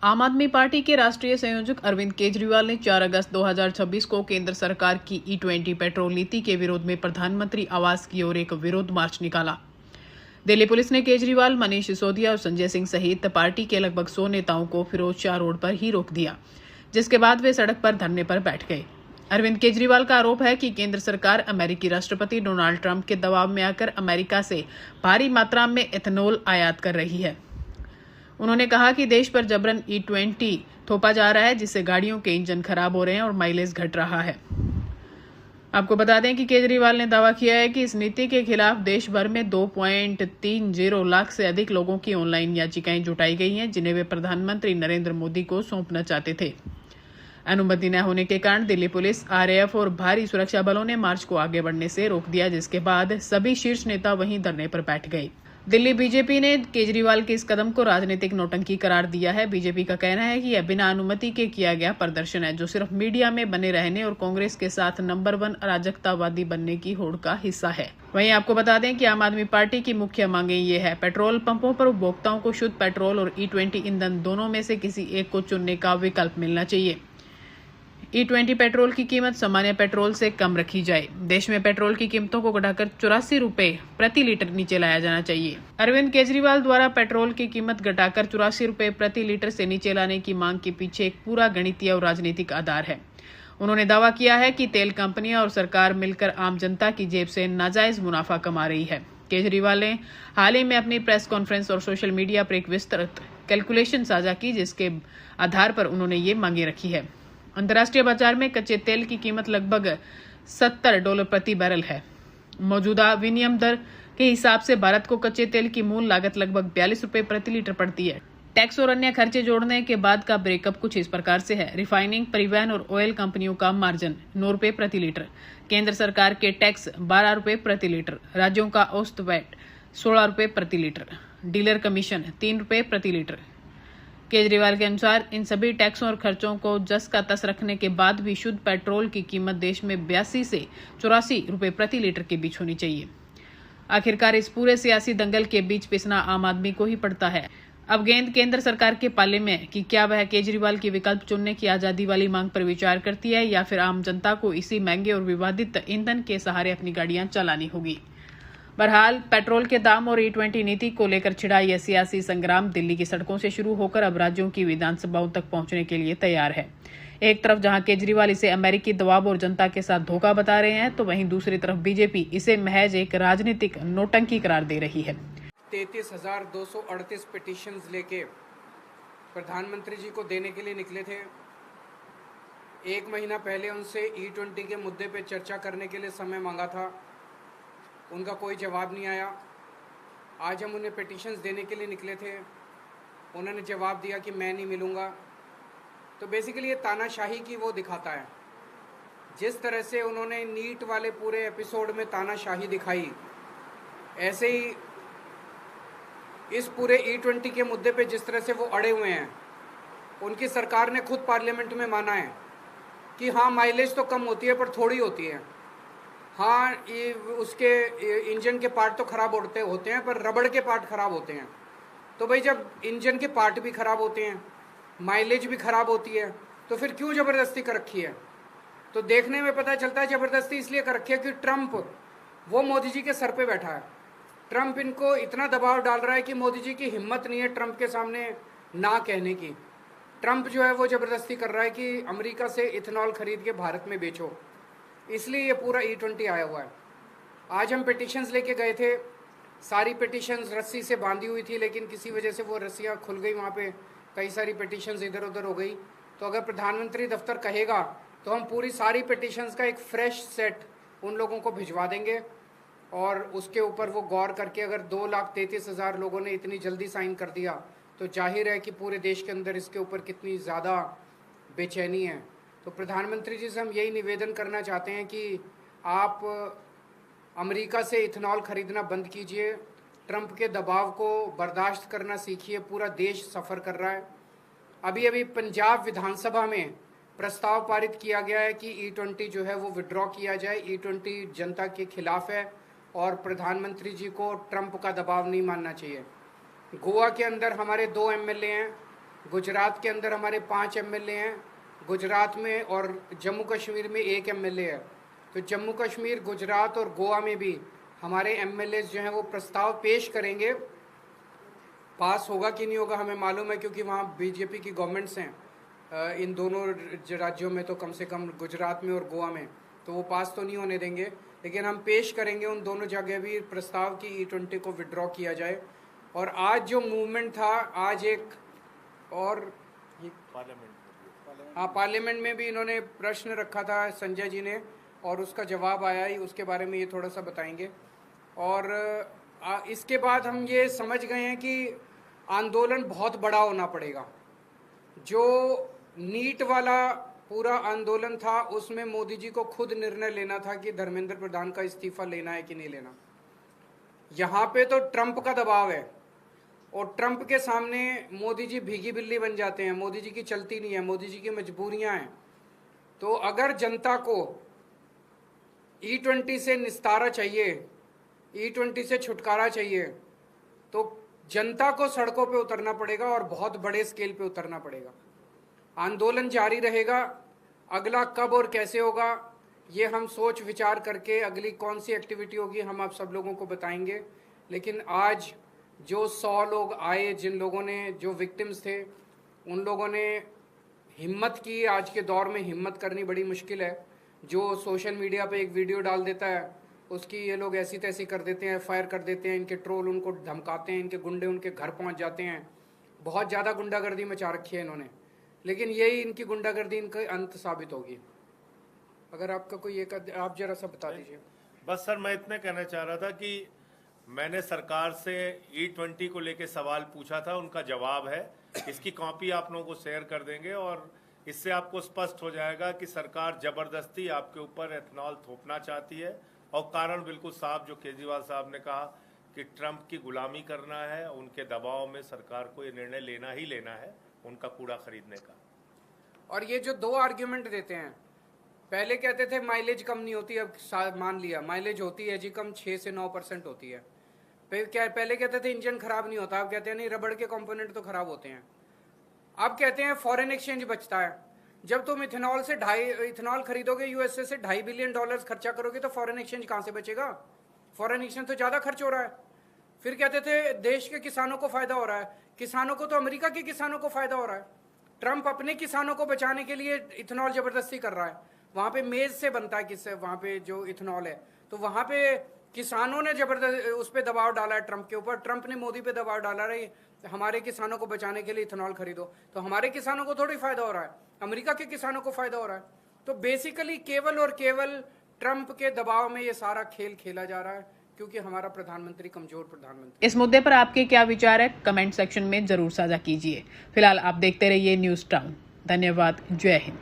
आम आदमी पार्टी के राष्ट्रीय संयोजक अरविंद केजरीवाल ने 4 अगस्त 2026 को केंद्र सरकार की E20 पेट्रोल नीति के विरोध में प्रधानमंत्री आवास की ओर एक विरोध मार्च निकाला। दिल्ली पुलिस ने केजरीवाल, मनीष सिसोदिया और संजय सिंह सहित पार्टी के लगभग 100 नेताओं को फिरोज शाह रोड पर ही रोक दिया, जिसके बाद वे सड़क पर धरने पर बैठ गए। अरविंद केजरीवाल का आरोप है कि केंद्र सरकार अमेरिकी राष्ट्रपति डोनाल्ड ट्रंप के दबाव में आकर अमेरिका से भारी मात्रा में एथेनॉल आयात कर रही है। उन्होंने कहा कि देश पर जबरन E20 थोपा जा रहा है, जिससे गाड़ियों के इंजन खराब हो रहे हैं और माइलेज घट रहा है। आपको बता दें कि केजरीवाल ने दावा किया है कि इस नीति के खिलाफ देश भर में 2.30 लाख से अधिक लोगों की ऑनलाइन याचिकाएं जुटाई गई हैं, जिन्हें वे प्रधानमंत्री नरेंद्र मोदी को सौंपना चाहते थे। अनुमति न होने के कारण दिल्ली पुलिस, RAF और भारी सुरक्षा बलों ने मार्च को आगे बढ़ने से रोक दिया, जिसके बाद सभी शीर्ष नेता वहीं धरने पर बैठ गए। दिल्ली बीजेपी ने केजरीवाल के इस कदम को राजनीतिक नौटंकी करार दिया है। बीजेपी का कहना है कि यह बिना अनुमति के किया गया प्रदर्शन है, जो सिर्फ मीडिया में बने रहने और कांग्रेस के साथ नंबर 1 अराजकतावादी बनने की होड़ का हिस्सा है। वहीं आपको बता दें कि आम आदमी पार्टी की मुख्य मांगे ये है: पेट्रोल पंपों पर उपभोक्ताओं को शुद्ध पेट्रोल और E20 ईंधन दोनों में से किसी एक को चुनने का विकल्प मिलना चाहिए। E20 पेट्रोल की कीमत सामान्य पेट्रोल से कम रखी जाए। देश में पेट्रोल की कीमतों को घटाकर 84 रुपए प्रति लीटर नीचे लाया जाना चाहिए। अरविंद केजरीवाल द्वारा पेट्रोल की कीमत घटाकर 84 रुपए प्रति लीटर से नीचे लाने की मांग के पीछे एक पूरा गणितीय और राजनीतिक आधार है। उन्होंने दावा किया है कि तेल कंपनियां और सरकार मिलकर आम जनता की जेब से नाजायज मुनाफा कमा रही है। केजरीवाल ने हाल ही में अपनी प्रेस कॉन्फ्रेंस और सोशल मीडिया पर एक विस्तृत कैलकुलेशन साझा की, जिसके आधार पर उन्होंने ये मांगे रखी है। अंतर्राष्ट्रीय बाजार में कच्चे तेल की कीमत लगभग $70 प्रति बैरल है। मौजूदा विनिमय दर के हिसाब से भारत को कच्चे तेल की मूल लागत लगभग 42 रुपए प्रति लीटर पड़ती है। टैक्स और अन्य खर्चे जोड़ने के बाद का ब्रेकअप कुछ इस प्रकार से है: रिफाइनिंग, परिवहन और ऑयल कंपनियों का मार्जिन 9 रुपए प्रति लीटर, केंद्र सरकार के टैक्स 12 रुपए प्रति लीटर, राज्यों का औसत वैट 16 रुपए प्रति लीटर, डीलर कमीशन 3 रुपए प्रति लीटर। केजरीवाल के अनुसार इन सभी टैक्सों और खर्चों को जस का तस रखने के बाद भी शुद्ध पेट्रोल की कीमत देश में 82 से 84 रुपए प्रति लीटर के बीच होनी चाहिए। आखिरकार इस पूरे सियासी दंगल के बीच पिसना आम आदमी को ही पड़ता है। अब गेंद केंद्र सरकार के पाले में है कि क्या वह केजरीवाल की विकल्प चुनने की आजादी वाली मांग पर विचार करती है, या फिर आम जनता को इसी महंगे और विवादित ईंधन के सहारे अपनी गाड़ियां चलानी होगी। बहरहाल पेट्रोल के दाम और E20 नीति को लेकर छिड़ा यह सियासी संग्राम दिल्ली की सड़कों से शुरू होकर अब राज्यों की विधानसभाओं तक पहुंचने के लिए तैयार है। एक तरफ जहां केजरीवाल इसे अमेरिकी दबाव और जनता के साथ धोखा बता रहे हैं, तो वहीं दूसरी तरफ बीजेपी इसे महज एक राजनीतिक नौटंकी करार दे रही है। 33,238 पिटीशंस लेके प्रधानमंत्री जी को देने के लिए निकले थे। 1 महीना पहले उनसे E20 के मुद्दे पे चर्चा करने के लिए समय मांगा था, उनका कोई जवाब नहीं आया। आज हम उन्हें पिटीशंस देने के लिए निकले थे, उन्होंने जवाब दिया कि मैं नहीं मिलूँगा। तो बेसिकली ये तानाशाही की वो दिखाता है। जिस तरह से उन्होंने नीट वाले पूरे एपिसोड में तानाशाही दिखाई, ऐसे ही इस पूरे E20 के मुद्दे पे जिस तरह से वो अड़े हुए हैं, उनकी सरकार ने खुद पार्लियामेंट में माना है कि हाँ माइलेज तो कम होती है पर थोड़ी होती है। हाँ, ये उसके इंजन के पार्ट तो ख़राब होते हैं पर रबड़ के पार्ट ख़राब होते हैं। तो भाई जब इंजन के पार्ट भी ख़राब होते हैं, माइलेज भी ख़राब होती है, तो फिर क्यों ज़बरदस्ती कर रखी है? तो देखने में पता चलता है ज़बरदस्ती इसलिए कर रखी है कि ट्रंप वो मोदी जी के सर पे बैठा है। ट्रंप इनको इतना दबाव डाल रहा है कि मोदी जी की हिम्मत नहीं है ट्रंप के सामने ना कहने की। ट्रंप जो है वो ज़बरदस्ती कर रहा है कि अमेरिका से इथेनॉल ख़रीद के भारत में बेचो, इसलिए ये पूरा E20 आया हुआ है। आज हम पिटीशंस लेके गए थे, सारी पिटीशंस रस्सी से बांधी हुई थी, लेकिन किसी वजह से वो रस्सियाँ खुल गई, वहाँ पे कई सारी पिटीशंस इधर उधर हो गई। तो अगर प्रधानमंत्री दफ्तर कहेगा तो हम पूरी सारी पिटीशंस का एक फ्रेश सेट उन लोगों को भिजवा देंगे, और उसके ऊपर वो गौर करके अगर 2,33,000 लोगों ने इतनी जल्दी साइन कर दिया तो जाहिर है कि पूरे देश के अंदर इसके ऊपर कितनी ज़्यादा बेचैनी है। तो प्रधानमंत्री जी से हम यही निवेदन करना चाहते हैं कि आप अमेरिका से इथेनॉल ख़रीदना बंद कीजिए, ट्रंप के दबाव को बर्दाश्त करना सीखिए। पूरा देश सफ़र कर रहा है। अभी अभी पंजाब विधानसभा में प्रस्ताव पारित किया गया है कि E20 जो है वो विड्रॉ किया जाए। E20 जनता के खिलाफ है और प्रधानमंत्री जी को ट्रंप का दबाव नहीं मानना चाहिए। गोवा के अंदर हमारे 2 MLA हैं, गुजरात के अंदर हमारे 5 एमएलए हैं, गुजरात में और जम्मू कश्मीर में 1 एमएलए है। तो जम्मू कश्मीर, गुजरात और गोवा में भी हमारे एमएलए जो हैं वो प्रस्ताव पेश करेंगे। पास होगा कि नहीं होगा हमें मालूम है, क्योंकि वहाँ बीजेपी की गवर्नमेंट्स हैं इन दोनों राज्यों में, तो कम से कम गुजरात में और गोवा में, तो वो पास तो नहीं होने देंगे। लेकिन हम पेश करेंगे उन दोनों जगह भी प्रस्ताव की E20 को विड्रॉ किया जाए। और आज जो मूवमेंट था, आज एक और पार्लियामेंट में भी इन्होंने प्रश्न रखा था संजय जी ने, और उसका जवाब आया ही, उसके बारे में ये थोड़ा सा बताएंगे। और इसके बाद हम ये समझ गए हैं कि आंदोलन बहुत बड़ा होना पड़ेगा। जो नीट वाला पूरा आंदोलन था उसमें मोदी जी को खुद निर्णय लेना था कि धर्मेंद्र प्रधान का इस्तीफा लेना है कि नहीं लेना। यहाँ पे तो ट्रंप का दबाव है, और ट्रंप के सामने मोदी जी भीगी बिल्ली बन जाते हैं। मोदी जी की चलती नहीं है, मोदी जी की मजबूरियां हैं। तो अगर जनता को E20 से निस्तारा चाहिए, E20 से छुटकारा चाहिए, तो जनता को सड़कों पे उतरना पड़ेगा और बहुत बड़े स्केल पे उतरना पड़ेगा। आंदोलन जारी रहेगा। अगला कब और कैसे होगा ये हम सोच विचार करके अगली कौन सी एक्टिविटी होगी हम आप सब लोगों को बताएंगे। लेकिन आज जो 100 लोग आए, जिन लोगों ने, जो विक्टिम्स थे, उन लोगों ने हिम्मत की। आज के दौर में हिम्मत करनी बड़ी मुश्किल है। जो सोशल मीडिया पे एक वीडियो डाल देता है उसकी ये लोग ऐसी तैसी कर देते हैं, फायर कर देते हैं, इनके ट्रोल उनको धमकाते हैं, इनके गुंडे उनके घर पहुंच जाते हैं। बहुत ज़्यादा गुंडागर्दी मचा रखी है इन्होंने, लेकिन यही इनकी गुंडागर्दी इनका अंत साबित होगी। अगर आपका कोई एक आप जरा सा बता दीजिए। बस सर, मैं इतना कहना चाह रहा था कि मैंने सरकार से E20 को लेके सवाल पूछा था, उनका जवाब है। इसकी कॉपी आप लोगों को शेयर कर देंगे और इससे आपको स्पष्ट हो जाएगा कि सरकार जबरदस्ती आपके ऊपर एथनॉल थोपना चाहती है, और कारण बिल्कुल साफ जो केजरीवाल साहब ने कहा कि ट्रंप की गुलामी करना है। उनके दबाव में सरकार को ये निर्णय लेना ही लेना है उनका कूड़ा खरीदने का। और ये जो 2 आर्ग्यूमेंट देते हैं, पहले कहते थे माइलेज कम नहीं होती, अब मान लिया माइलेज होती है जी कम, 6 से 9% होती है। पहले कहते थे इंजन खराब नहीं होता, अब कहते हैं नहीं, रबड़ के कंपोनेंट तो खराब होते हैं। अब कहते हैं फॉरेन एक्सचेंज बचता है। जब तुम इथेनॉल खरीदोगे यूएसए से $2.5 बिलियन खर्चा करोगे तो फॉरेन एक्सचेंज कहां से बचेगा? फॉरेन एक्सचेंज तो ज्यादा खर्च हो रहा है। फिर कहते थे देश के किसानों को फायदा हो रहा है। किसानों को तो अमेरिका के किसानों को फायदा हो रहा है। ट्रंप अपने किसानों को बचाने के लिए इथेनॉल जबरदस्ती कर रहा है। वहां पे मेज से बनता है, किससे, वहां पे जो इथेनॉल है, तो वहां पे किसानों ने जबरदस्त उस पर दबाव डाला है ट्रंप के ऊपर। ट्रंप ने मोदी पे दबाव डाला रही, हमारे किसानों को बचाने के लिए इथेनॉल खरीदो। तो हमारे किसानों को थोड़ी फायदा हो रहा है, अमेरिका के किसानों को फायदा हो रहा है। तो बेसिकली केवल और केवल ट्रंप के दबाव में ये सारा खेल खेला जा रहा है, क्योंकि हमारा प्रधानमंत्री कमजोर प्रधानमंत्री। इस मुद्दे पर आपके क्या विचार है, कमेंट सेक्शन में जरूर साझा कीजिए। फिलहाल आप देखते रहिए न्यूज़ टाउन। धन्यवाद। जय हिंद।